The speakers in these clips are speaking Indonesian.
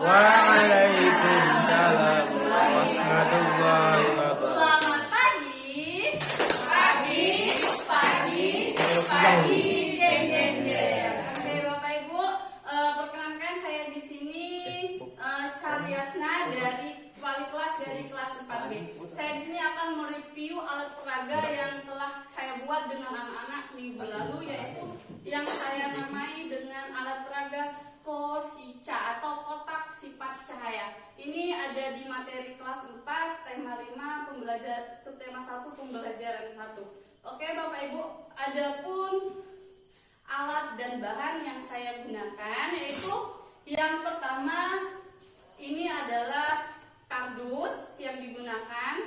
Waalaikumsalam warahmatullahi wabarakatuh. Selamat pagi, jeng jeng jeng. Oke Bapak Ibu, perkenalkan saya di sini Syariasna dari wali kelas dari kelas 4B. Saya di sini akan mereview alat peraga yang telah saya buat dengan anak-anak minggu lalu, yaitu yang saya namai dengan alat peraga Kosica atau kotak sifat cahaya. Ini ada di materi kelas 4, tema 5, subtema 1, pembelajaran 1. Oke Bapak Ibu, adapun alat dan bahan yang saya gunakan yaitu yang pertama ini adalah kardus yang digunakan.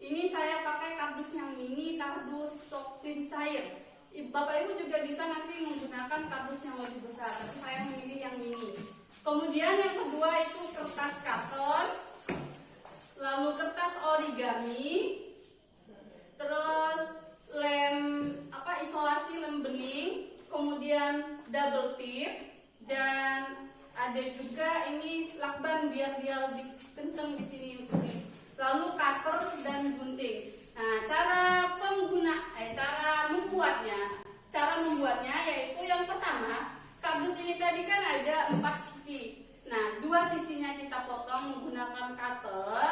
Ini saya pakai kardus yang mini, kardus sok clean cair. Bapak Ibu juga bisa nanti menggunakan kardus yang lebih besar, tapi saya memilih yang mini. Kemudian yang kedua itu kertas karton, lalu kertas origami, terus isolasi lem bening, kemudian double tip, dan ada juga ini lakban biar dia lebih kenceng di sini usutnya. Lalu cutter dan gunting. Nah, cara membuatnya yaitu yang pertama, kardus ini tadi kan ada 4 sisi. Nah, 2 sisinya kita potong menggunakan cutter.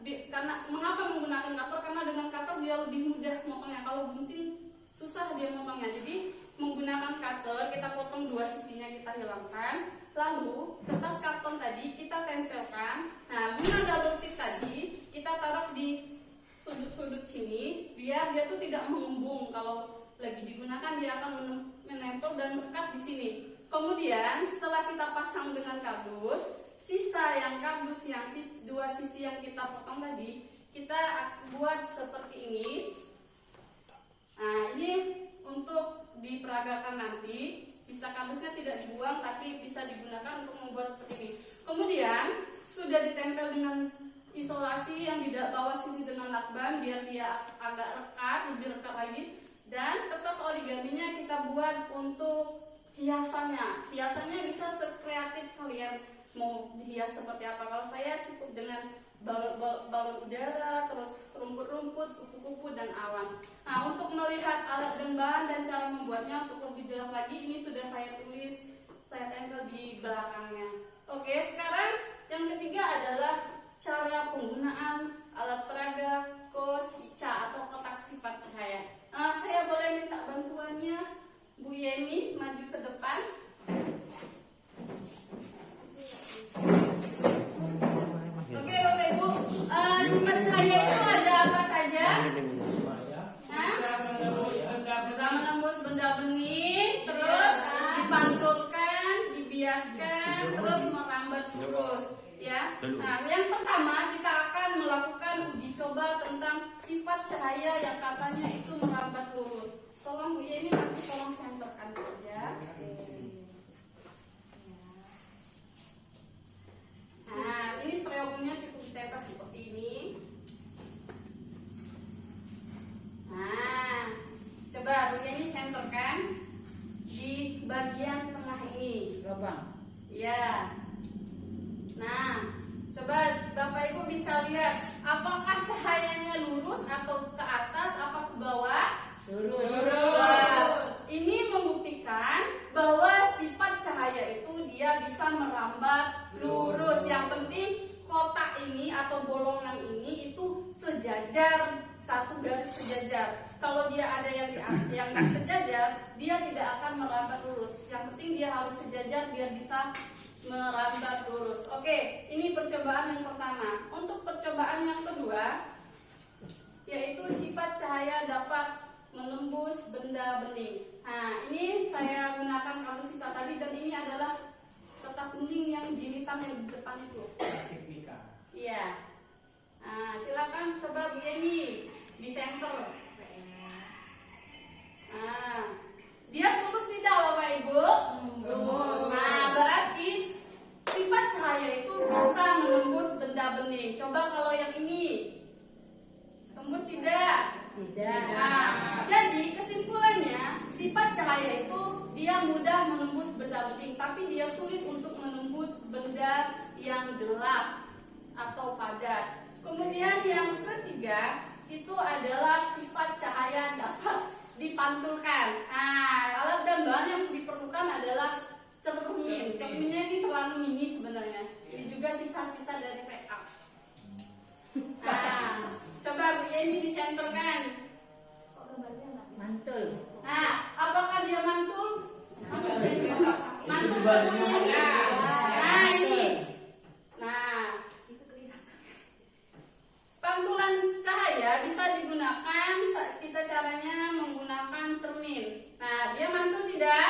Karena mengapa menggunakan cutter? Karena dengan cutter dia lebih mudah motongnya. Kalau gunting susah dia motongnya. Jadi menggunakan cutter kita potong 2 sisinya, kita hilangkan. Lalu kertas karton tadi kita tempelkan. Nah, guna double tip tadi kita taruh di sudut-sudut sini biar dia tuh tidak mengembung. Kalau lagi digunakan dia akan menempel dan melekat di sini. Kemudian setelah kita pasang dengan kardus, sisa yang kardus yang 2 sisi yang kita potong tadi kita buat seperti ini. Nah, ini untuk diperagakan nanti. Sisa kardusnya tidak dibuang tapi bisa digunakan untuk membuat seperti ini. Kemudian sudah ditempel dengan isolasi yang di bawah sini dengan lakban biar dia agak rekat, lebih rekat lagi. Dan kertas origaminya kita buat untuk hiasannya. Hiasannya bisa sekreatif kalian mau dihias seperti apa. Kalau saya cukup dengan balon udara, terus rumput-rumput, kupu-kupu, dan awan. Nah, untuk melihat alat dan bahan dan cara membuatnya untuk lebih jelas lagi, ini sudah saya tulis, saya tempel di belakangnya. Oke, sekarang yang ketiga adalah cara penggunaan alat peraga Kosica atau kotak sifat cahaya. Saya boleh minta bantuannya Bu Yeni maju ke depan. Oke Bapak Ibu, sifat cahaya itu ada apa saja? Bisa menembus benda bening, terus dipantulkan, dibiaskan, terus merambat lurus. Ya. Nah, yang pertama kita akan melakukan uji coba tentang sifat cahaya yang katanya itu merambat lurus. Tolong Bu Yeni nanti tolong senterkan saja. Nah, ini strobonya cukup ditempel seperti ini. Nah, coba Bu Yeni senterkan di bagian tengah ini. Lubang. Ya. Nah, coba Bapak Ibu bisa lihat apakah cahayanya lurus atau ke atas apa ke bawah? Lurus. Nah, ini membuktikan bahwa sifat cahaya itu dia bisa merambat lurus. Yang penting kotak ini atau bolongan ini itu sejajar, satu garis sejajar. Kalau dia ada yang nggak sejajar, dia tidak akan merambat lurus. Yang penting dia harus sejajar biar bisa merambat lurus. Oke, ini percobaan yang pertama. Untuk percobaan yang kedua, yaitu sifat cahaya dapat menembus benda bening. Nah, ini saya gunakan kardus sisa tadi dan ini adalah jilitan yang di depan itu. Iya. Nah, silakan coba Bu Eni di center. Nah, dia tembus tidak Bapak Ibu? Nah, berarti sifat cahaya itu bisa menembus benda bening. Coba kalau yang ini tembus tidak? Tidak. Nah, jadi kesimpulannya sifat cahaya itu dia mudah menembus benda bening, tapi dia sulit untuk menembus benda yang gelap atau padat. Kemudian yang ketiga itu adalah sifat cahaya dapat dipantulkan. Nah, alat dan bahan yang diperlukan adalah cermin. Cerminnya ini terlalu mini sebenarnya. Ini juga sisa-sisa dari PA. Nah, coba Bu Yeni disenterkan. Mantul. Nah, apakah dia mantul? Mantul Itu bentuknya. Nah, ini. Nah, pantulan cahaya bisa digunakan kita caranya menggunakan cermin. Nah, dia mantul tidak?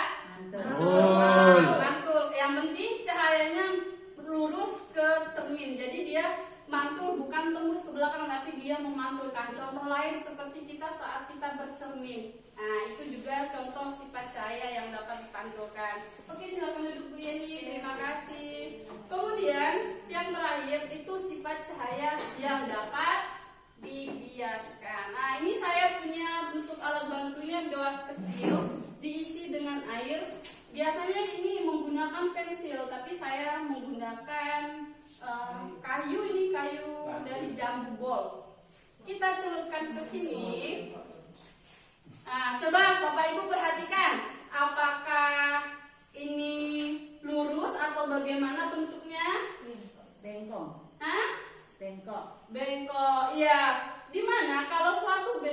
Mantul. Mantul. Yang penting cahayanya lurus ke cermin. Jadi dia mantul bukan tembus ke belakang, tapi dia memantulkan. Contoh lain seperti kita saat kita bercermin. Nah, itu juga contoh sifat cahaya yang dapat dipantulkan. Oke, silakan duduk Bu Yeni. Terima kasih. Kemudian yang terakhir itu sifat cahaya yang dapat dibiaskan. Nah, ini saya punya bentuk alat bantunya gelas kecil diisi dengan air. Biasanya ini menggunakan pensil, tapi saya menggunakan kayu. Ini kayu dari jambu bol. Kita celupkan ke sini. Nah, coba Bapak Ibu perhatikan, apakah ini lurus atau bagaimana bentuknya? Bengkok. Hah? Bengkok. Bengkok. Ya, dimana kalau suatu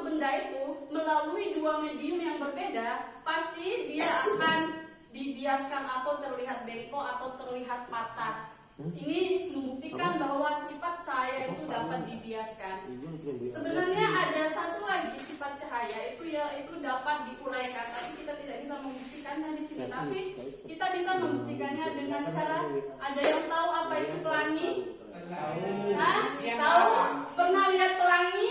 benda itu melalui dua medium yang berbeda, pasti dia akan dibiaskan atau terlihat bengkok atau terlihat patah. Ini membuktikan bahwa sifat cahaya itu dapat dibiaskan. Sebenarnya ada satu lagi sifat cahaya itu yaitu dapat diuraikan, tapi kita tidak bisa membuktikannya di sini. Tapi kita bisa membuktikannya dengan cara, ada yang tahu apa itu pelangi? Nah, tahu? Pernah lihat pelangi?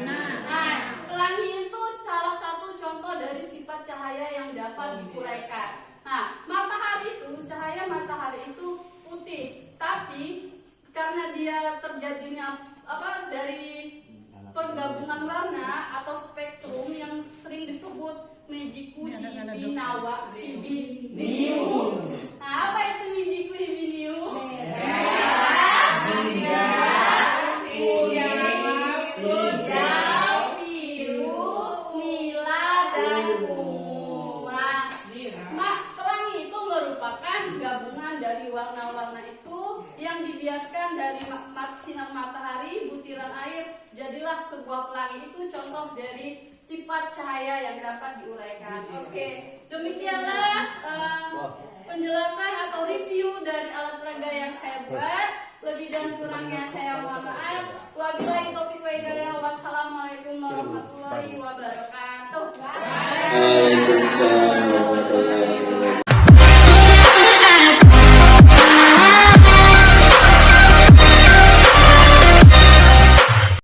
Nah, pelangi itu salah satu contoh dari sifat cahaya yang dapat diuraikan. Nah, matahari itu, cahaya matahari itu putih, tapi karena dia terjadinya dari pergabungan warna atau spektrum yang sering disebut Mejiku Hibinawa Hibiniu. Nah, apa itu Mejiku Hibiniu? Hijau, biru, nila, dan ungu. Nah, pelangi itu merupakan gabungan dari warna-warna itu yang dibiaskan dari sinar matahari, butiran air, jadilah sebuah pelangi. Itu contoh dari sifat cahaya yang dapat diuraikan. Oke, demikianlah penjelasan atau review dari alat peraga yang saya buat. Lebih dan kurangnya saya mohon maaf. Wabillahi taufiq wa hidayah. Wassalamualaikum.